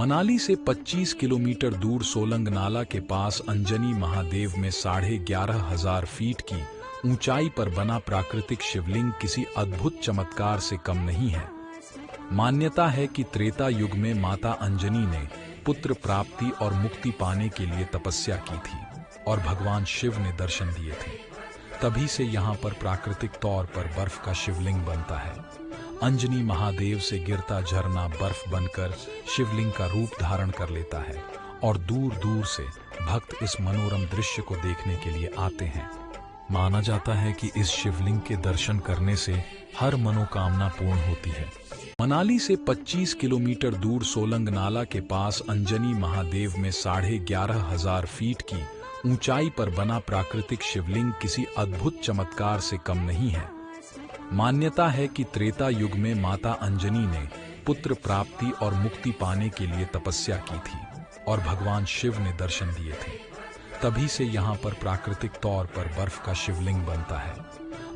मनाली से 25 किलोमीटर दूर सोलंग नाला के पास अंजनी महादेव में 11,500 फीट की ऊंचाई पर बना प्राकृतिक शिवलिंग किसी अद्भुत चमत्कार से कम नहीं है। मान्यता है कि त्रेता युग में माता अंजनी ने पुत्र प्राप्ति और मुक्ति पाने के लिए तपस्या की थी और भगवान शिव ने दर्शन दिए थे। तभी से यहाँ पर प्राकृतिक तौर पर बर्फ का शिवलिंग बनता है। अंजनी महादेव से गिरता झरना बर्फ बनकर शिवलिंग का रूप धारण कर लेता है और दूर दूर से भक्त इस मनोरम दृश्य को देखने के लिए आते हैं। माना जाता है कि इस शिवलिंग के दर्शन करने से हर मनोकामना पूर्ण होती है। मनाली से 25 किलोमीटर दूर सोलंग नाला के पास अंजनी महादेव में 11,500 फीट की ऊंचाई पर बना प्राकृतिक शिवलिंग किसी अद्भुत चमत्कार से कम नहीं है। मान्यता है कि त्रेता युग में माता अंजनी ने पुत्र प्राप्ति और मुक्ति पाने के लिए तपस्या की थी और भगवान शिव ने दर्शन दिए थे। तभी से यहाँ पर प्राकृतिक तौर पर बर्फ का शिवलिंग बनता है।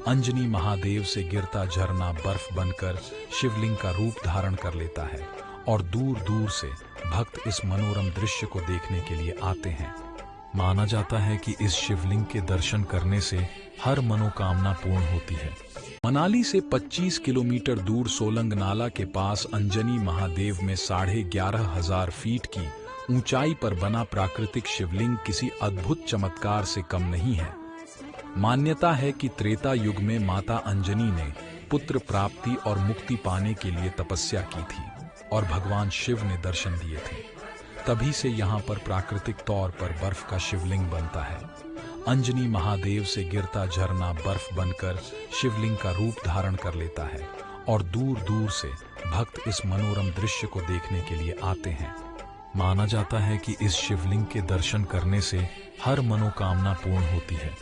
अंजनी महादेव से गिरता झरना बर्फ बनकर शिवलिंग का रूप धारण कर लेता है और दूर दूर से भक्त इस मनोरम दृश्य को देखने के लिए आते हैं। माना जाता है कि इस शिवलिंग के दर्शन करने से हर मनोकामना पूर्ण होती है। मनाली से 25 किलोमीटर दूर सोलंग नाला के पास अंजनी महादेव में 11,500 फीट की ऊंचाई पर बना प्राकृतिक शिवलिंग किसी अद्भुत चमत्कार से कम नहीं है। मान्यता है कि त्रेता युग में माता अंजनी ने पुत्र प्राप्ति और मुक्ति पाने के लिए तपस्या की थी और भगवान शिव ने दर्शन दिए थे। तभी से यहाँ पर प्राकृतिक तौर पर बर्फ का शिवलिंग बनता है। अंजनी महादेव से गिरता झरना बर्फ बनकर शिवलिंग का रूप धारण कर लेता है और दूर दूर से भक्त इस मनोरम दृश्य को देखने के लिए आते हैं। माना जाता है कि इस शिवलिंग के दर्शन करने से हर मनोकामना पूर्ण होती है।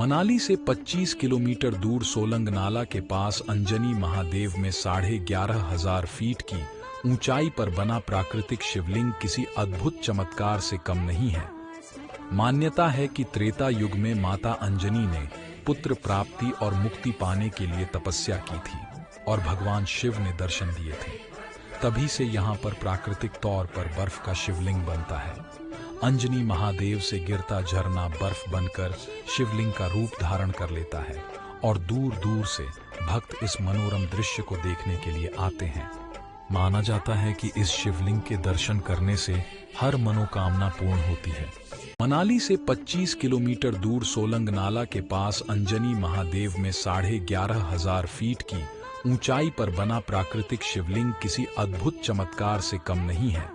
मनाली से 25 किलोमीटर दूर सोलंग नाला के पास अंजनी महादेव में 11,500 फीट की ऊंचाई पर बना प्राकृतिक शिवलिंग किसी अद्भुत चमत्कार से कम नहीं है। मान्यता है कि त्रेता युग में माता अंजनी ने पुत्र प्राप्ति और मुक्ति पाने के लिए तपस्या की थी और भगवान शिव ने दर्शन दिए थे। तभी से यहाँ पर प्राकृतिक तौर पर बर्फ का शिवलिंग बनता है। अंजनी महादेव से गिरता झरना बर्फ बनकर शिवलिंग का रूप धारण कर लेता है और दूर दूर से भक्त इस मनोरम दृश्य को देखने के लिए आते हैं। माना जाता है कि इस शिवलिंग के दर्शन करने से हर मनोकामना पूर्ण होती है। मनाली से 25 किलोमीटर दूर सोलंग नाला के पास अंजनी महादेव में 11,500 फीट की ऊंचाई पर बना प्राकृतिक शिवलिंग किसी अद्भुत चमत्कार से कम नहीं है।